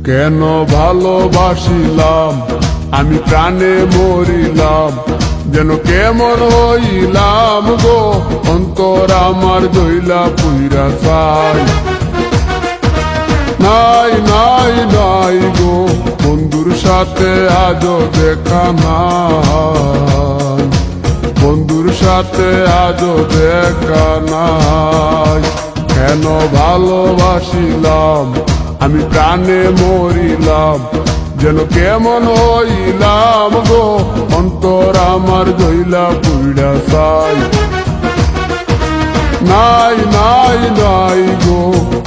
কেন ভালোবাসিলাম আমি প্রাণে মরিলাম, যেন কেমন হইলাম গো অন্তর আমার দইলা পুইরা চাই। নাই নাই নাই গো বন্ধুর সাথে আজও দেখা নাই, বন্ধুর সাথে আজও দেখা নাই। কেন ভালোবাসিলাম আমি প্রাণে মরিলাম, যেন কেমন হইলাম গো অন্তর আমার দইলা পুইরা চাই। নাই নাই নাই গো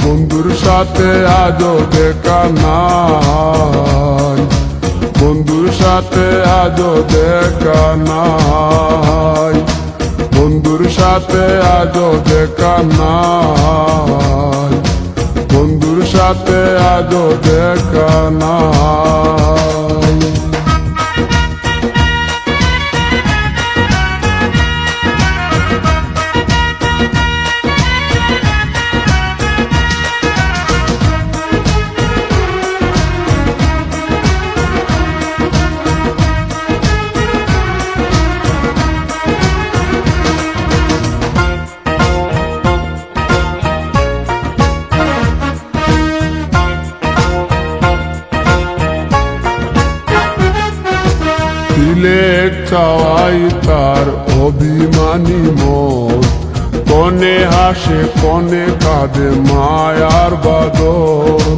বন্ধুর সাথে আজও দেখা নাই, বন্ধুর সাথে আজও দেখা নাই, বন্ধুর সাথে আজও দেখা নাই, বন্ধুর সাথে আজও দেখা নাই। দিলে চাওয়াই তার অভিমানী মন, কনে হাসে কনে কাঁদে মায়ার বাদন।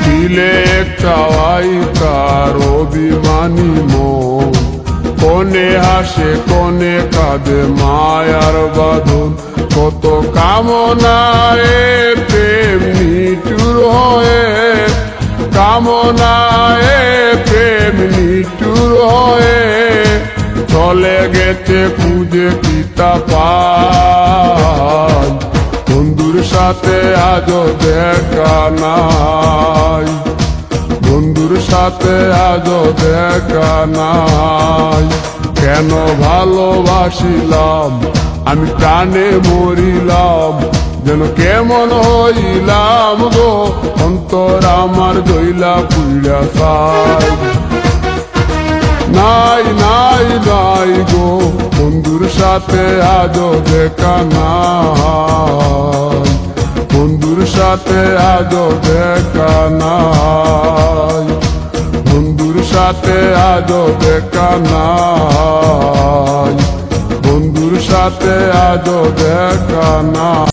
দিলে চাওয়াই তার অভিমানী মন, কনে হাসে কনে কাঁদে মায়ার বাঁধন। কত কামনায় প্রেম নিঠুর হয়ে, কামনায় প্রেম নিঠুর হয়ে চলে গেছে খুঁজে পিতা পায়। বন্ধুর সাথে আজও দেখা নাই, বন্ধুর সাথে আজও দেখা নাই। কেন ভালোবাসিলাম আমি প্রাণে মরিলাম, যেন কেমন হইলাম গো অন্তর আমার দইলা পুইরা চাই। নাই নাই নাই গো বন্ধুর সাথে আজও দেখা নাই, বন্ধুর সাথে আজও দেখা নাই, বন্ধুর সাথে আজও দেখা নাই, বন্ধুর সাথে আজও দেখা নাই।